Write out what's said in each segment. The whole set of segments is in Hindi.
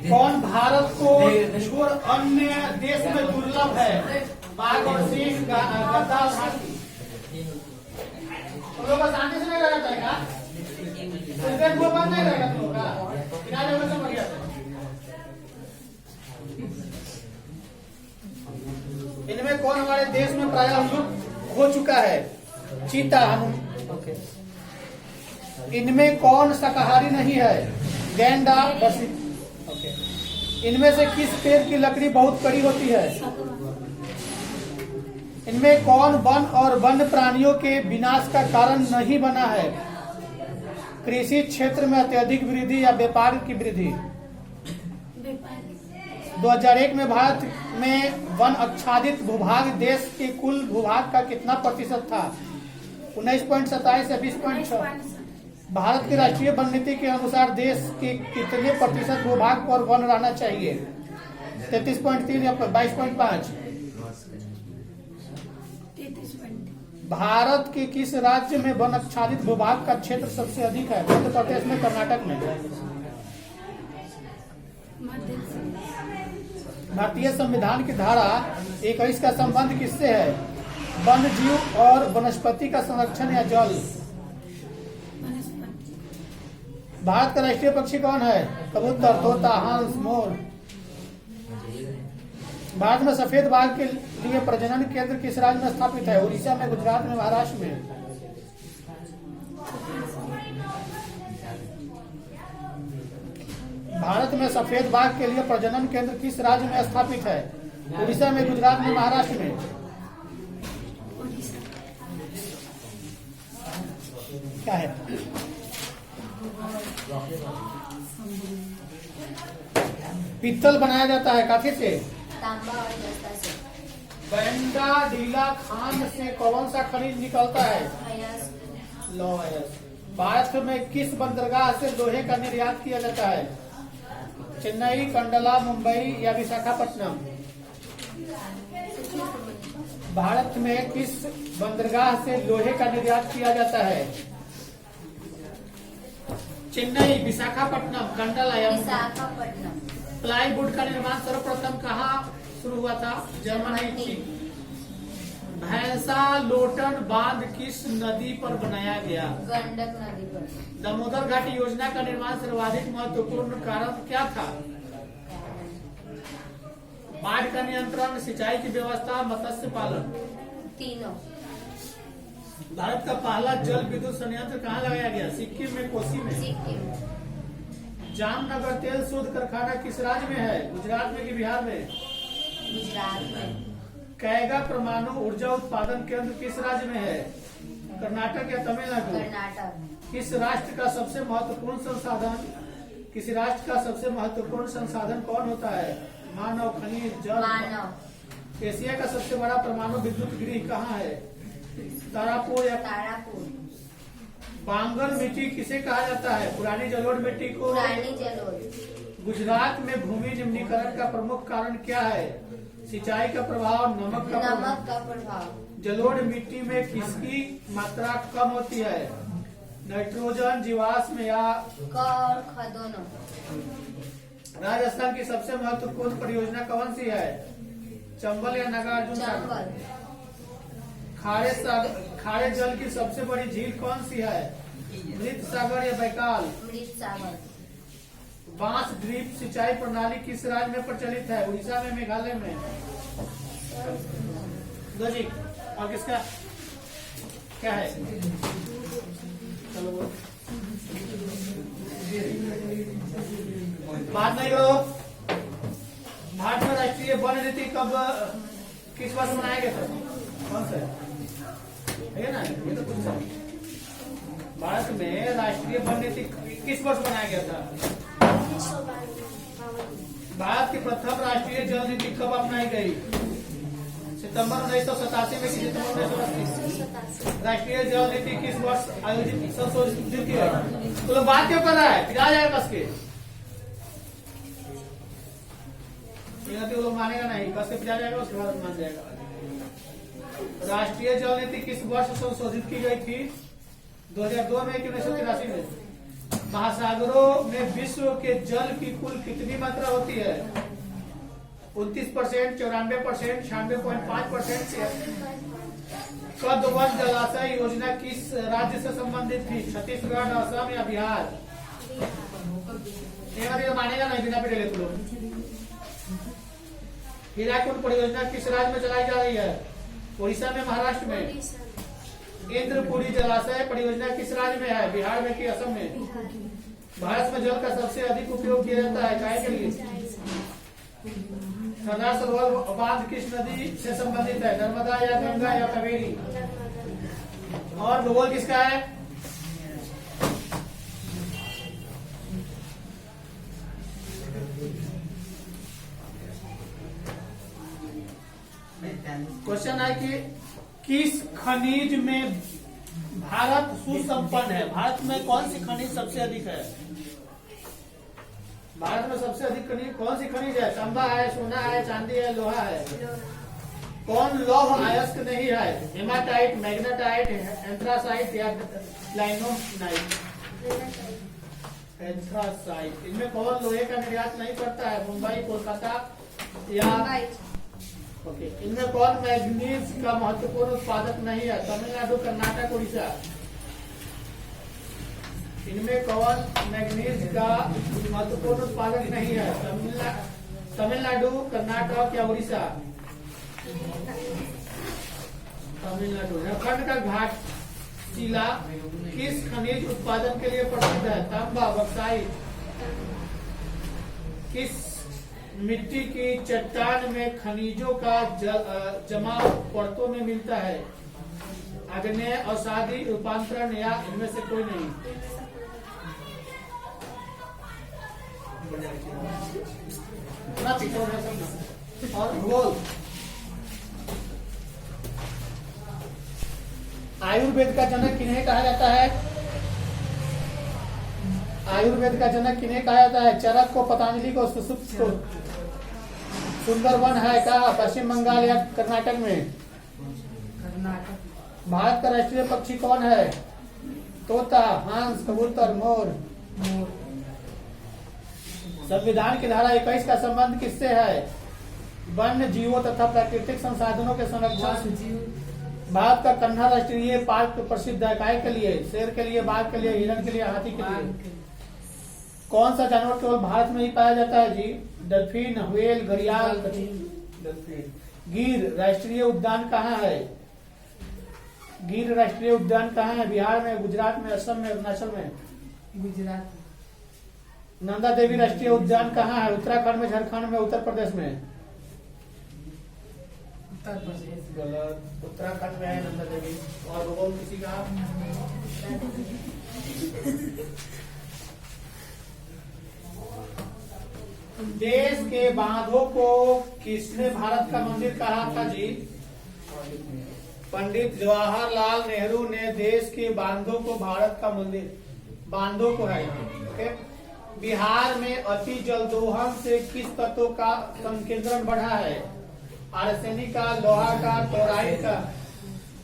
कौन भारत को छोड़ अन्य देश में दुर्लभ है? बाघ और सिंह, गद्दा और हाथी। तुम लोग शांति से नहीं रहना चाहेगा? वो बंद नहीं रहेगा तुम लोग का? किनारे में समझ गया था। इनमें कौन हमारे देश में प्रायः लुप्त हो चुका है? चीता। इनमें कौन शाकाहारी नहीं है? गैंडा। इनमें से किस पेड़ की लकड़ी बहुत कड़ी होती है? इनमें कौन वन और वन्य प्राणियों के विनाश का कारण नहीं बना है? कृषि क्षेत्र में अत्यधिक वृद्धि या व्यापार की वृद्धि? 2001 में भारत में वन आच्छादित भूभाग देश के कुल भूभाग का कितना प्रतिशत था? 19.27 या 20.6? भारत की राष्ट्रीय वन नीति के अनुसार देश के कितने प्रतिशत भूभाग पर वन रहना चाहिए? 33.3 या 22.5? भारत के किस राज्य में वन आच्छादित भूभाग का क्षेत्र सबसे अधिक है? मध्य प्रदेश में, कर्नाटक में? भारतीय संविधान की धारा 21 का संबंध किससे है? वन्य जीव और वनस्पति का संरक्षण या जल? भारत का राष्ट्रीय पक्षी कौन है? कबूतर, तोता, हंस, मोर? भारत में सफेद बाघ के लिए प्रजनन केंद्र किस राज्य में स्थापित है? उड़ीसा में, गुजरात में, महाराष्ट्र में? भारत में सफेद बाघ के लिए प्रजनन केंद्र किस राज्य में स्थापित है? उड़ीसा में, गुजरात में, महाराष्ट्र में? क्या है? पित्तल बनाया जाता है काठी से? तांबा और जस्ता से। बंडा ढीला खान से कौन सा खनिज निकलता है? लौह अयस्क। भारत में किस बंदरगाह से लोहे का निर्यात किया जाता है? चेन्नई, कंडला, मुंबई या विशाखापट्टनम? भारत में किस बंदरगाह से लोहे का निर्यात किया जाता है? चेन्नई, विशाखापट्टनम, कंडला या विशाखापट्टनम। प्लाईवुड का निर्माण सर्वप्रथम कहाँ शुरू हुआ था? जर्मनी। भैंसा लोटन बांध किस नदी पर बनाया गया? गंडक नदी पर। दामोदर घाटी योजना का निर्माण सर्वाधिक महत्वपूर्ण कारण क्या था? बाढ़ का नियंत्रण, सिंचाई की व्यवस्था, मत्स्य पालन? तीनों। भारत का पहला जल विद्युत संयंत्र कहाँ लगाया गया? सिक्किम में, कोसी में? सिक्किम। जामनगर तेल शोध कारखाना किस राज्य में है? गुजरात में कि बिहार में? गुजरात में। कैगा परमाणु ऊर्जा उत्पादन केंद्र किस राज्य में है? कर्नाटक या तमिलनाडु? कर्नाटक। किस राष्ट्र का सबसे महत्वपूर्ण संसाधन? किसी राष्ट्र का सबसे महत्वपूर्ण संसाधन कौन होता है? मानव, खनिज, जल? मानव। एशिया का सबसे बड़ा परमाणु विद्युत गृह कहाँ है? तारापुर या? तारापुर। बांगर मिट्टी किसे कहा जाता है? पुरानी जलोढ़ मिट्टी को? पुरानी जलोढ़। गुजरात में भूमि निम्नीकरण का प्रमुख कारण क्या है? सिंचाई का प्रभाव, नमक का प्रभाव। जलोढ़ मिट्टी में किसकी मात्रा कम होती है? नाइट्रोजन, जीवाश्म या खदोनों? राजस्थान की सबसे महत्वपूर्ण परियोजना कौन सी है? चंबल या नागार्जुन सागर? खारे जल की सबसे बड़ी झील कौन सी है? मृत सागर या बैकाल? मृत सागर। बांस ड्रिप सिंचाई प्रणाली किस राज्य में प्रचलित है? उड़ीसा में, मेघालय में? दो जी। और किसका क्या है? चलो बात नहीं हो। भारत में राष्ट्रीय वन नीति कब किस वर्ष बनाया गया था? कौन सा है ना? ये तो कुछ भारत में राष्ट्रीय वन नीति किस वर्ष बनाया गया था? भारत की प्रथम राष्ट्रीय जल नीति कब अपनाई गई? सितंबर 1987 में, सितंबर 1980? राष्ट्रीय जल नीति किस वर्ष आयोजित संशोधित की गई? तो लोग बात क्यों कर रहा है? फिर आ जाएगा कस के। वो लोग मानेगा नहीं, कस के पिला जाएगा, उसके बाद मान जाएगा। राष्ट्रीय जल नीति किस वर्ष संशोधित की गई थी? 2002 में कि 1983 में? महासागरों में विश्व के जल की कुल कितनी मात्रा होती है? 29%, 94%, 96.5%। कदवन जलाशय योजना किस राज्य से संबंधित थी? छत्तीसगढ़, असम या बिहार? तो मानेगा नहीं, बिना पिटे तुम लोग। हीराकुंड परियोजना किस राज्य में चलाई जा रही है? उड़ीसा में, महाराष्ट्र में? इंद्रपुरी जलाशय परियोजना किस राज्य में है? बिहार में कि असम में? भारत में जल का सबसे अधिक उपयोग किया जाता है काय के लिए? सरदार सरोवर बांध किस नदी से संबंधित है? नर्मदा या गंगा या कावेरी? और भूगोल किसका है? क्वेश्चन है कि किस खनिज में भारत सुसंपन्न है? भारत में कौन सी खनिज सबसे अधिक है? भारत में सबसे अधिक खनिज कौन सी खनिज है? तांबा है, सोना है, चांदी है, लोहा है? कौन लौह अयस्क नहीं है? हेमाटाइट, मैग्नेटाइट, एंथ्रासाइट या लाइनोनाइट? एंथ्रासाइट। इनमें कौन लोहे का निर्यात नहीं करता है? मुंबई, कोलकाता या? ओके। इनमें कौन मैग्नीज का महत्वपूर्ण उत्पादक नहीं है? तमिलनाडु, कर्नाटक, उड़ीसा? इनमें कौन मैग्नीज का महत्वपूर्ण उत्पादक नहीं है? तमिलनाडु, कर्नाटक या उड़ीसा? तमिलनाडु। झारखंड का घाट शिला किस खनिज उत्पादन के लिए प्रसिद्ध है? तांबा, बक्साइट? किस मिट्टी की चट्टान में खनिजों का जमाव परतों में मिलता है? आग्नेय, अवसादी, रूपांतरण या इनमें से कोई नहीं? और भूगोल। आयुर्वेद का जनक किन्हें कहा जाता है? आयुर्वेद का जनक किन्हें कहा जाता है? चरक को, पतंजलि को, सुश्रुत को? सुंदरवन है कहा? पश्चिम बंगाल या कर्नाटक में? कर्नाटक। भारत का राष्ट्रीय पक्षी कौन है? तोता, हंस, कबूतर, मोर? संविधान की धारा 21 का संबंध किससे है? वन्य जीवों तथा प्राकृतिक संसाधनों के संरक्षण से। भारत का कन्हा राष्ट्रीय पार्क प्रसिद्ध है काय के लिए? शेर के लिए, बाघ के लिए, हिरण के लिए, हाथी के लिए? कौन सा जानवर केवल भारत में ही पाया जाता है जी? डल्फिन, व्हेल, घड़ियाल? डल्फिन। गिर राष्ट्रीय उद्यान कहाँ है? गिर राष्ट्रीय उद्यान कहाँ है? बिहार में, गुजरात में, असम में, अरुणाचल में? गुजरात। नंदा देवी राष्ट्रीय उद्यान कहाँ है? उत्तराखंड में, झारखंड में, उत्तर प्रदेश में? उत्तर प्रदेश। गलत। उत्तराखंड में है नंदा देवी। और भूगोल किसी का? देश के बांधों को किसने भारत का मंदिर कहा था जी? पंडित जवाहरलाल नेहरू ने देश के बांधों को भारत का मंदिर, बांधों को है। ओके। बिहार में अति जल दोहन से किस तत्व का संकेंद्रण बढ़ा है? आर्सेनिक का, लोहा का, क्लोराइड का?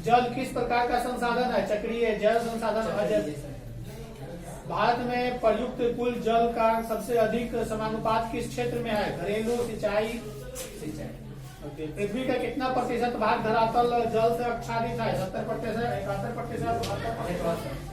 जल किस प्रकार का संसाधन है? चक्रीय, जल संसाधन, अजैव? भारत में प्रयुक्त कुल जल का सबसे अधिक समानुपात किस क्षेत्र में है? घरेलू, सिंचाई? सिंचाई। पृथ्वी का कितना प्रतिशत भाग धरातल जल से आच्छादित है? 70%, 71%, 72%?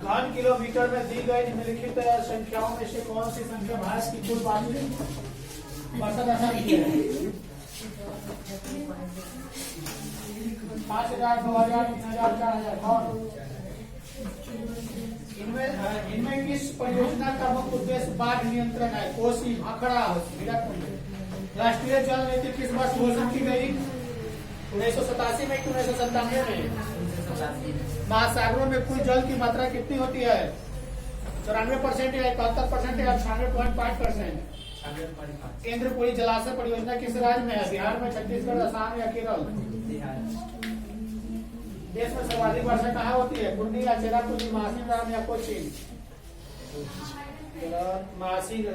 घन किलोमीटर में दी गई निम्नलिखित संख्याओं में से कौन सी संख्या भारत की कुल बालू वर्षा की है? 5000, 2000, 3000, 4000? कौन? इनमें किस परियोजना का मुख्य उद्देश्य बाढ़ नियंत्रण है? कोसी, भाखड़ा, हीराकुंड? राष्ट्रीय जल नीति किस वर्ष घोषित की गई? 1987 में कि 1997 में? महासागरों में कुल जल की मात्रा कितनी होती है? 94% या 71% या 96.5%? इंद्रपुरी जलाशय परियोजना किस राज्य में है? बिहार में, छत्तीसगढ़, असम या केरल? देश में सर्वाधिक वर्षा कहाँ होती है? पूर्णी या चेरापूंजी, मासिक राम या कोचीन? मासिक।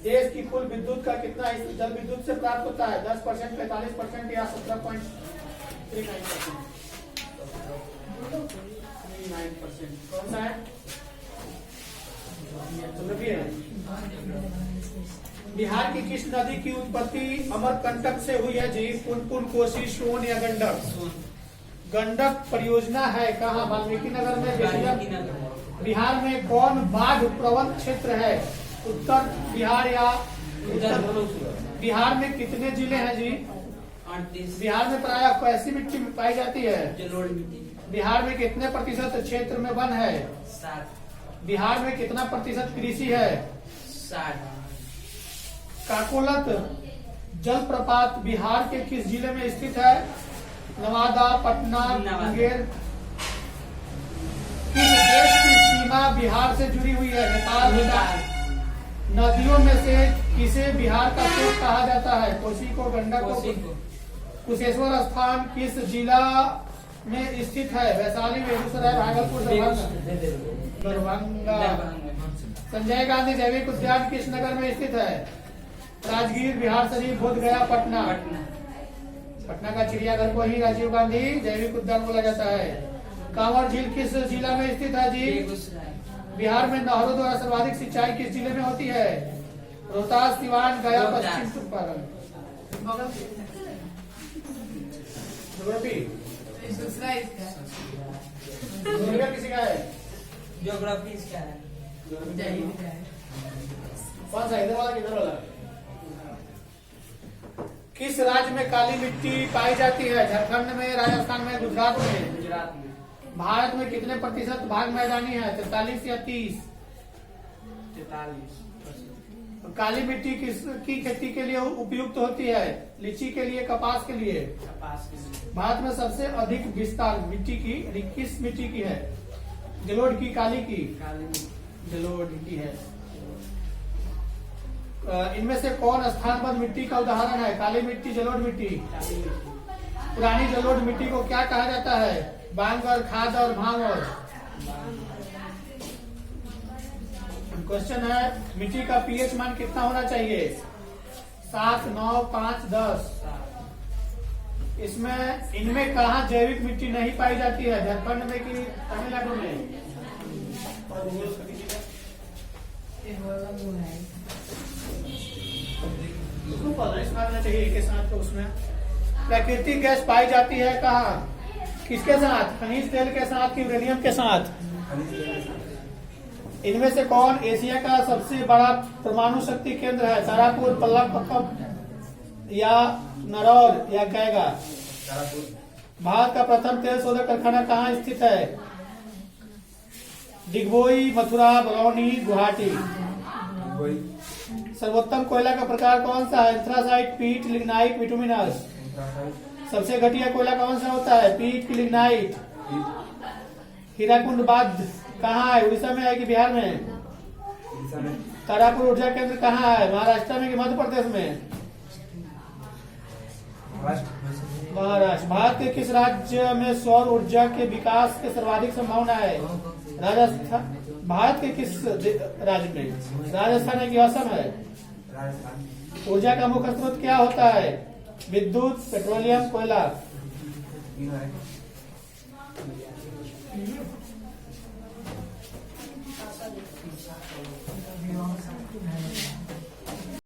देश की कुल विद्युत का कितना जल विद्युत से प्राप्त होता है? 10%, 45% या 17.39%? 9%। कौन सा है? चंद्रवीर है। बिहार की किस नदी की उत्पत्ति अमरकंटक से हुई है जी? पुनपुन, कोसी, सोन या गंडक? गंडक परियोजना है कहाँ? वाल्मीकि नगर में। वाल्मीकि नगर। बिहार में कौन बाढ़ प्रवण क्षेत्र है? उत्तर बिहार या बिहार में कितने जिले हैं जी? 38। बिहार में प्रायः कैसी मिट्टी पाई जाती है? जलोढ़ मिट्टी। बिहार में कितने प्रतिशत क्षेत्र में वन है? 7। बिहार में कितना प्रतिशत कृषि है? 60। काकोलत जलप्रपात बिहार के किस जिले में स्थित है? नवादा, पटना, मुंगेर? किस देश की सीमा बिहार से जुड़ी हुई है? नेपाल, भूटान? नदियों में से किसे बिहार का स्रोत कहा जाता है? कोसी को, गंडक को? कुशेश्वर स्थान किस जिला में स्थित है? वैशाली, बेगूसराय, भागलपुर, दरभंगा? संजय गांधी जैविक उद्यान किस नगर में स्थित है? राजगीर, बिहार शरीफ, बोध गया, पटना? पटना का चिड़ियाघर को ही राजीव गांधी जैविक उद्यान बोला जाता है। कांवर झील किस जिला में स्थित है जी? बिहार में नहरों द्वारा सर्वाधिक सिंचाई किस जिले में होती है? रोहतास, सिवान, गया, पश्चिम चंपारण? किसी का है? ज्योग्राफी इसका है। कौन सा? इधर वाला किधर वाला? किस राज्य में काली मिट्टी पाई जाती है? झारखंड में, राजस्थान में, गुजरात में? गुजरात में। भारत में कितने प्रतिशत भाग मैदानी है? 43 या 30? 43%। काली मिट्टी किसकी खेती के लिए उपयुक्त होती है? लीची के लिए, कपास के लिए? कपास के लिए। भारत में सबसे अधिक विस्तार मिट्टी की किस मिट्टी की है? जलोढ़ की, काली की? काली मिट्टी। जलोढ़ की है। इनमें से कौन स्थानबद्ध मिट्टी का उदाहरण है? काली मिट्टी, जलोढ़ मिट्टी? काली मिट्टी। पुरानी जलोढ़ मिट्टी को क्या कहा जाता है? बांगर, खाद और भांगर? क्वेश्चन है, मिट्टी का पीएच मान कितना होना चाहिए? 7, 9, 5, 10? इसमें इनमें कहा जैविक मिट्टी नहीं पाई जाती है? झारखंड में कि तमिलनाडु में? चाहिए एक के साथ। तो उसमें प्राकृतिक गैस पाई जाती है कहाँ? किसके साथ? खनिज तेल के साथ कि यूरेनियम के साथ? इनमें से कौन एशिया का सबसे बड़ा परमाणु शक्ति केंद्र है? तारापुर, पल्लापक्कम या नरौर या कैगा? भारत का प्रथम तेल शोधक कारखाना कहाँ स्थित है? डिगबोई, मथुरा, बरौनी, गुवाहाटी? सर्वोत्तम कोयला का प्रकार कौन सा है? एंथ्रासाइट, पीट, लिग्नाइट, बिटुमिनस? सबसे घटिया कोयला कौन सा होता है? पीट की लिग्नाइट? हीराकुंड बांध कहाँ है? उड़ीसा में है कि बिहार में? तारापुर ऊर्जा केंद्र कहाँ है? महाराष्ट्र में कि मध्य प्रदेश में? महाराष्ट्र। भारत के किस राज्य में सौर ऊर्जा के विकास की सर्वाधिक संभावना है? राजस्थान। भारत के किस राज्य में? राजस्थान है कि असम है? ऊर्जा का मुख्य स्रोत क्या होता है? विद्युत, पेट्रोलियम, कोयला?